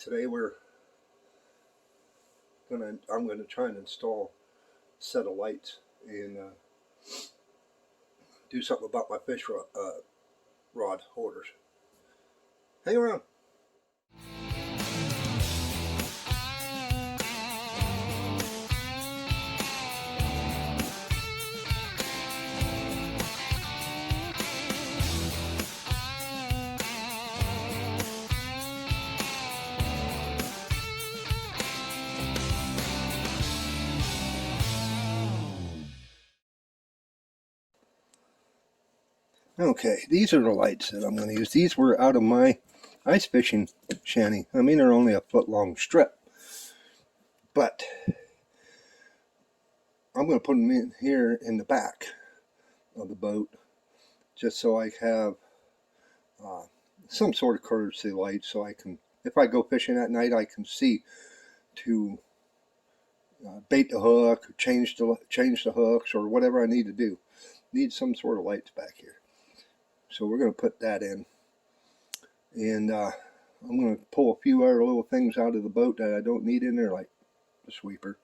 Today I'm gonna try and install a set of lights and do something about my fish rod holders. Hang around. Okay, these are the lights that I'm going to use. These were out of my ice fishing shanty. I mean, they're only a foot long strip, but I'm going to put them in here in the back of the boat just so I have some sort of courtesy light, so I can, if I go fishing at night, I can see to bait the hook, or change the hooks, or whatever I need to do. Need some sort of lights back here. So we're going to put that in, and I'm going to pull a few other little things out of the boat that I don't need in there, like the sweeper,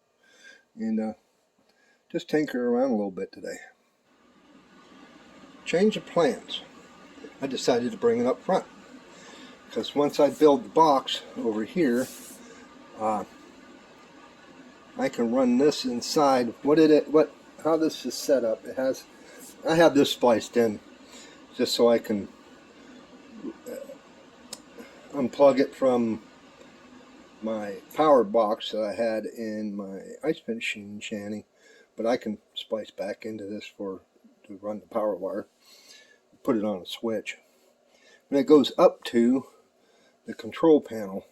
and just tinker around a little bit today. Change of plans. I decided to bring it up front because once I build the box over here, I can run this inside. How this is set up? I have this spliced in just so I can unplug it from my power box that I had in my ice fishing shanty, but I can splice back into this to run the power wire, put it on a switch. And it goes up to the control panel,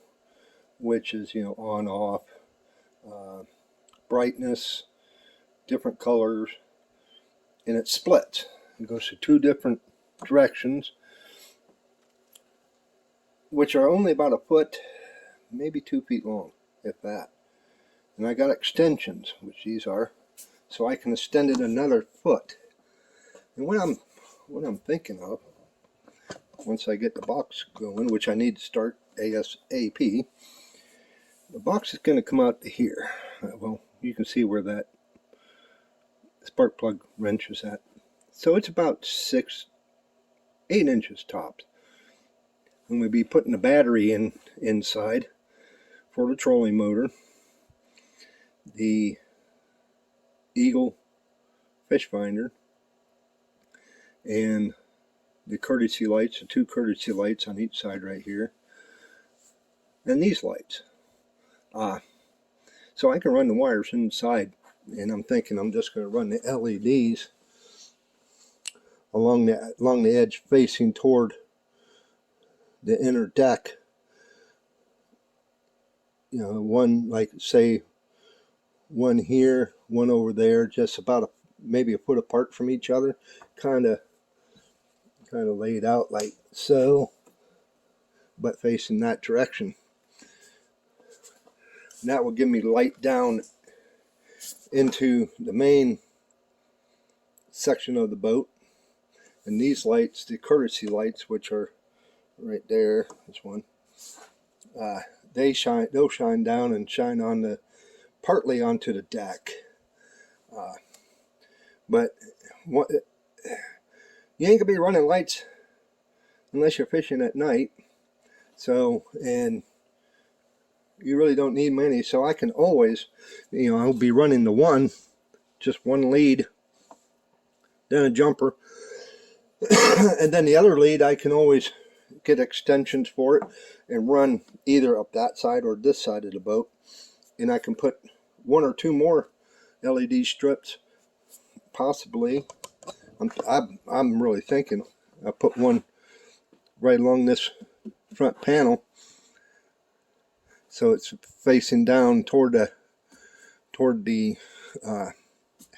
which is, on, off, brightness, different colors, and it splits. It goes to two different directions, which are only about a foot, maybe 2 feet long, if that. And I got extensions, which these are, so I can extend it another foot. And what I'm thinking of, once I get the box going, which I need to start ASAP, the box is going to come out to here. Well, you can see where that spark plug wrench is at. So it's about 8 inches tops. I'm going to be putting the battery inside for the trolling motor, the Eagle fish finder, and the courtesy lights, the two courtesy lights on each side right here, and these lights. So I can run the wires inside, and I'm thinking I'm just going to run the LEDs along the edge facing toward the inner deck. One, like, say, one here, one over there, just about maybe a foot apart from each other, kind of laid out like so, but facing that direction. And that will give me light down into the main section of the boat. And these lights, the courtesy lights, which are right there, this one, they'll shine down and shine partly onto the deck. But you ain't gonna be running lights unless you're fishing at night. So, and you really don't need many. So I can always, I'll be running just one lead, then a jumper, and then the other lead I can always get extensions for it and run either up that side or this side of the boat, and I can put one or two more LED strips, possibly. I'm really thinking I put one right along this front panel, so it's facing down toward the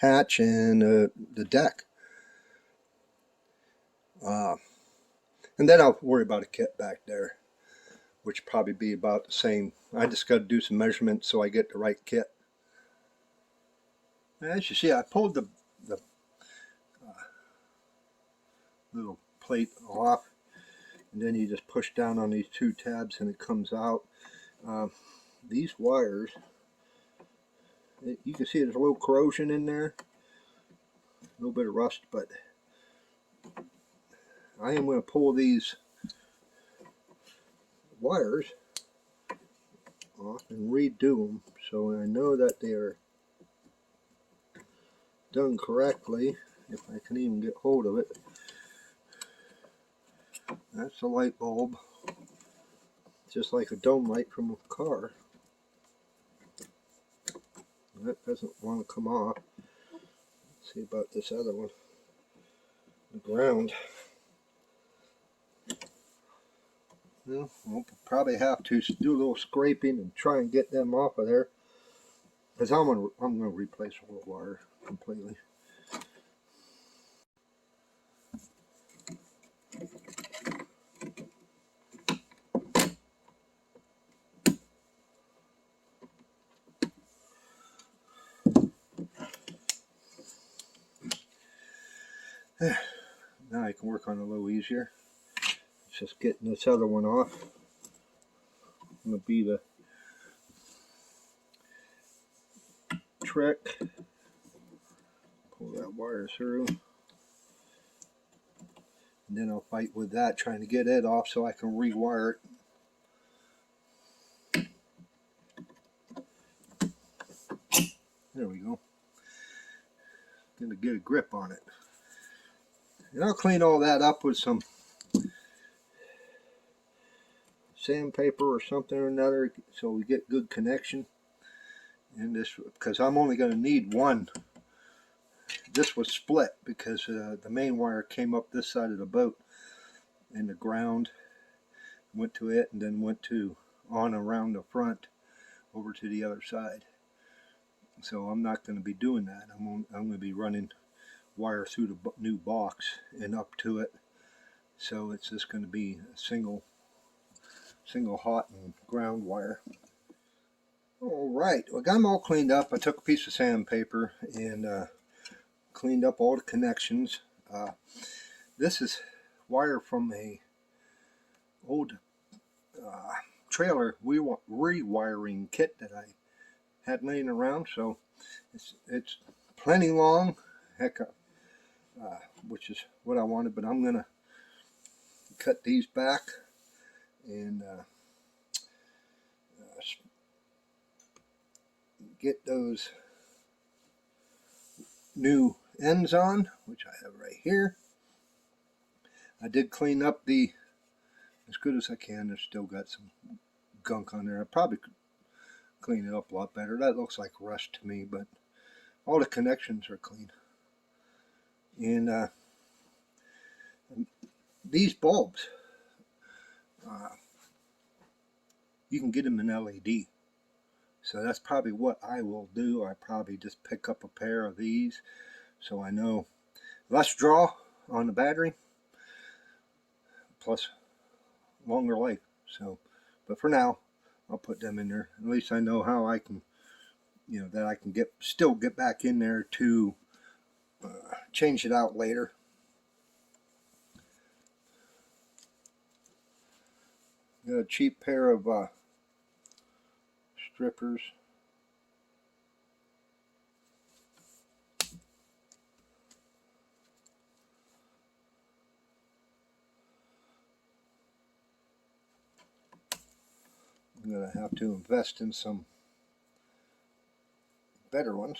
hatch and the deck. And then I'll worry about a kit back there, which probably be about the same. I just got to do some measurements so I get the right kit. As you see, I pulled the little plate off, and then you just push down on these two tabs and it comes out. These wires, you can see there's a little corrosion in there, a little bit of rust, but I am going to pull these wires off and redo them so I know that they are done correctly, if I can even get hold of it. That's a light bulb, just like a dome light from a car. That doesn't want to come off. Let's see about this other one, the ground. Well, we'll probably have to do a little scraping and try and get them off of there, because I'm gonna replace all the wire completely. Now I can work on it a little easier. It's just getting this other one off. Going to be the trick. Pull that wire through. And then I'll fight with that, trying to get it off so I can rewire it. There we go. Going to get a grip on it. And I'll clean all that up with some sandpaper or something or another so we get good connection. And this, because I'm only going to need one. This was split because the main wire came up this side of the boat, and the ground went to it and then went to on around the front over to the other side. So I'm not going to be doing that. I'm going to be running wire through the new box and up to it. So it's just going to be a single hot and ground wire. Alright, well, I got them all cleaned up. I took a piece of sandpaper and cleaned up all the connections. This is wire from a old trailer rewiring kit that I had laying around, so it's plenty long, heck, which is what I wanted, but I'm gonna cut these back and get those new ends on, which I have right here. I did clean up the as good as I can. There's still got some gunk on there. I probably could clean it up a lot better. That looks like rust to me, but all the connections are clean. And these bulbs, you can get them in LED. So that's probably what I will do. I probably just pick up a pair of these so I know less draw on the battery plus longer life. So, but for now, I'll put them in there. At least I know how I can, that I can still get back in there to change it out later. Got a cheap pair of strippers. I'm going to have to invest in some better ones.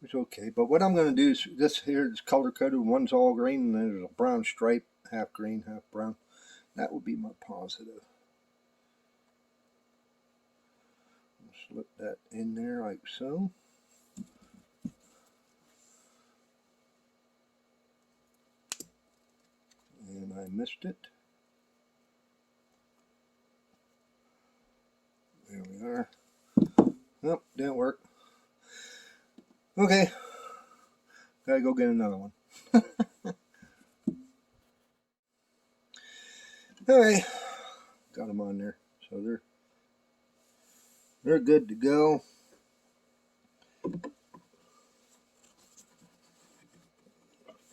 It's okay, but what I'm going to do is this here is color coded. One's all green, and there's a brown stripe, half green, half brown. That would be my positive. Slip that in there like so. And I missed it. There we are. Nope, didn't work. Okay, gotta go get another one. Alright, got them on there, so they're good to go.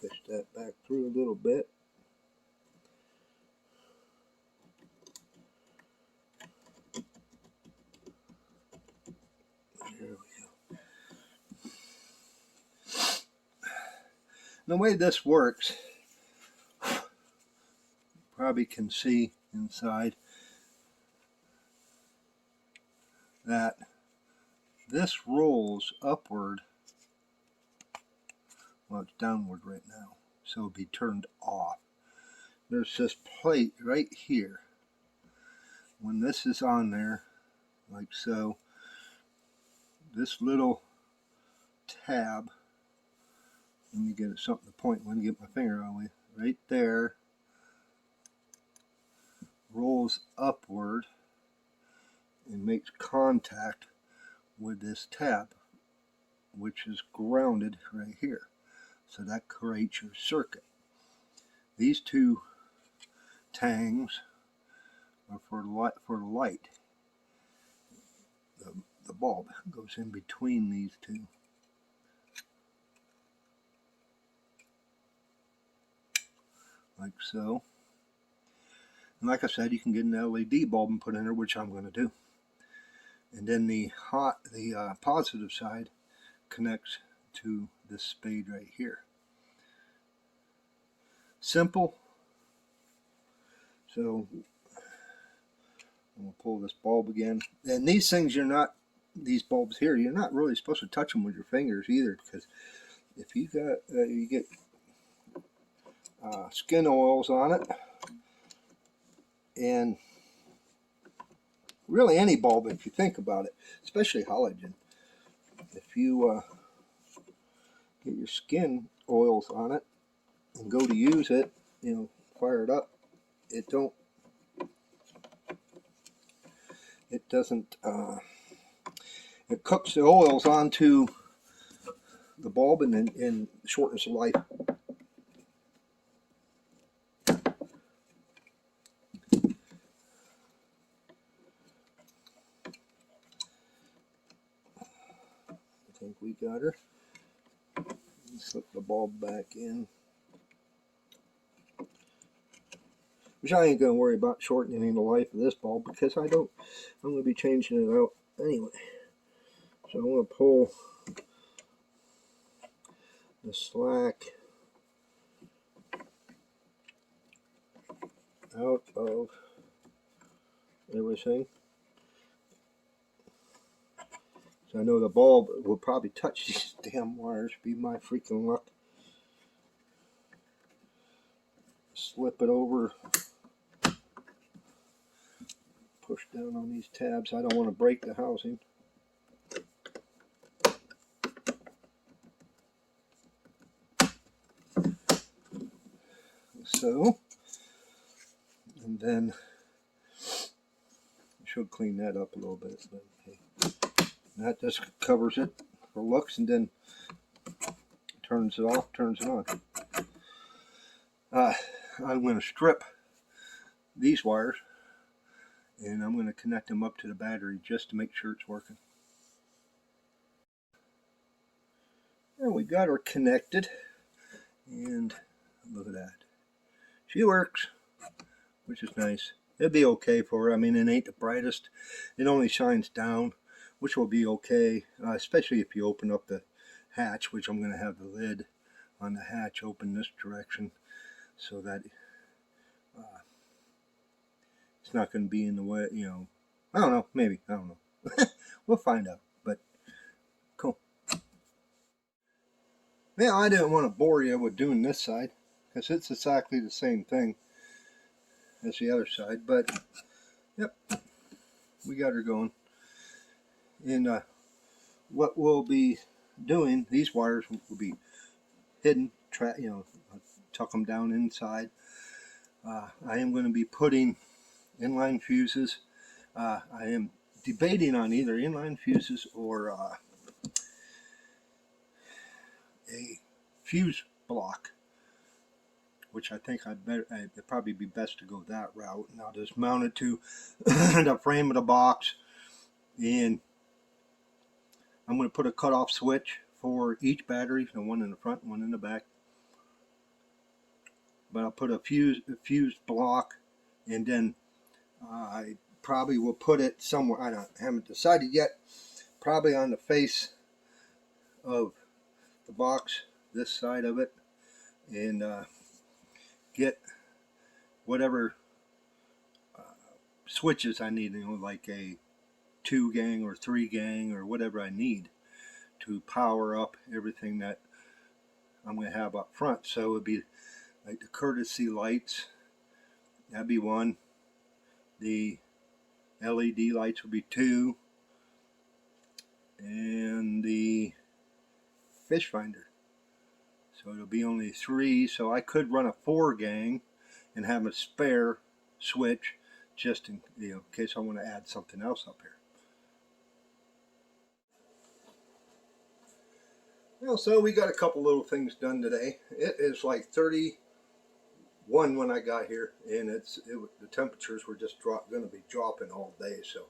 Fish that back through a little bit. the way this works, probably can see inside that this rolls upward. Well, it's downward right now, so it'll be turned off. There's this plate right here. When this is on there, like so, this little tab, let me get something to point, let me get my finger on it, right there, rolls upward and makes contact with this tab, which is grounded right here. So that creates your circuit. These two tangs are for the light. The bulb goes in between these two. Like so. And like I said, you can get an LED bulb and put in there, which I'm going to do. And then the positive side connects to this spade right here. Simple. So I'm going to pull this bulb again. And these things, these bulbs here, you're not really supposed to touch them with your fingers either, because if you get skin oils on it, and really any bulb, if you think about it, especially halogen, if you get your skin oils on it and go to use it, fire it up, it cooks the oils onto the bulb and shortens the life. I think we got her. Slip the bulb back in. Which I ain't going to worry about shortening the life of this bulb, because I'm going to be changing it out anyway. So I'm going to pull the slack out of everything. So I know the bulb will probably touch these damn wires, be my freaking luck. Slip it over, push down on these tabs. I don't want to break the housing. So, and then I should clean that up a little bit, but hey, that just covers it for looks, and then turns it off, turns it on. I'm going to strip these wires, and I'm going to connect them up to the battery just to make sure it's working. And we got her connected, and look at that. She works, which is nice. It'll be okay for her. I mean, it ain't the brightest. It only shines down, which will be okay, especially if you open up the hatch, which I'm going to have the lid on the hatch open this direction, so that it's not going to be in the way, I don't know, maybe, I don't know. We'll find out, but cool. Yeah, I didn't want to bore you with doing this side, because it's exactly the same thing as the other side, but yep, we got her going. And what we'll be doing, these wires will be hidden, tuck them down inside. I am going to be putting inline fuses. I am debating on either inline fuses or a fuse block, which I think it'd probably be best to go that route. And I'll just mount it to the frame of the box, and I'm going to put a cutoff switch for each battery, one in the front, one in the back. But I'll put a fuse block, and then I probably will put it somewhere. I haven't decided yet. Probably on the face of the box, this side of it, and get whatever switches I need, you know, like a 2-gang or 3-gang or whatever I need to power up everything that I'm going to have up front. So it would be like the courtesy lights, that'd be 1. The LED lights would be 2. And the fish finder. So it'll be only 3. So I could run a 4-gang and have a spare switch just in, you know, in case I want to add something else up here. Well, so we got a couple little things done today. It is like 31 when I got here, and the temperatures were just going to be dropping all day. So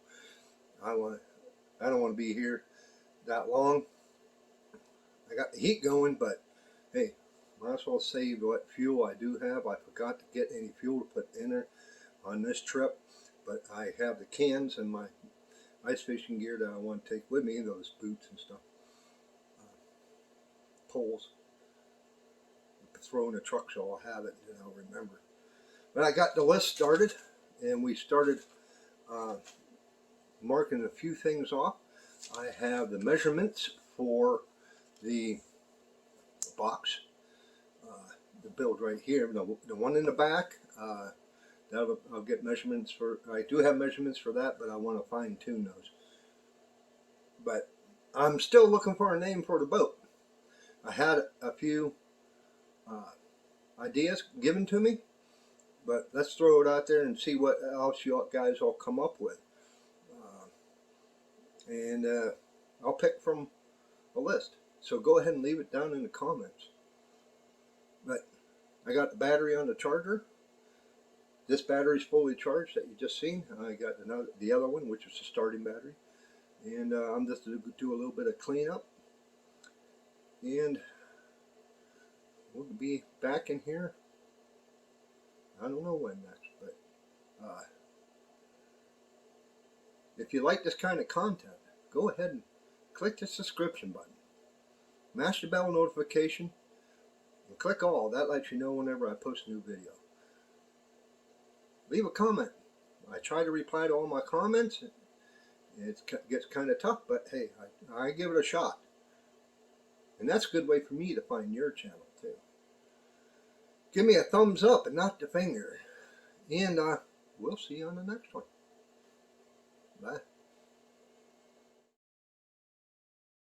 I don't want to be here that long. I got the heat going, but hey, might as well save what fuel I do have. I forgot to get any fuel to put in there on this trip, but I have the cans and my ice fishing gear that I want to take with me, those boots and stuff. Poles. Throw in the truck so I'll have it and I'll remember. But I got the list started, and we started marking a few things off. I have the measurements for the box, the build right here, the one in the back. I'll get measurements for. I do have measurements for that, but I want to fine tune those. But I'm still looking for a name for the boat. I had a few ideas given to me, but let's throw it out there and see what else you guys all come up with. And I'll pick from a list. So go ahead and leave it down in the comments. But I got the battery on the charger. This battery is fully charged that you just seen. I got the other one, which is the starting battery. And I'm just going to do a little bit of cleanup. And we'll be back in here. I don't know when next, but if you like this kind of content, go ahead and click the subscription button. Mash the bell notification and click all. That lets you know whenever I post a new video. Leave a comment. I try to reply to all my comments. It gets kind of tough, but hey, I give it a shot. And that's a good way for me to find your channel too. Give me a thumbs up and not the finger. And we'll see you on the next one. Bye.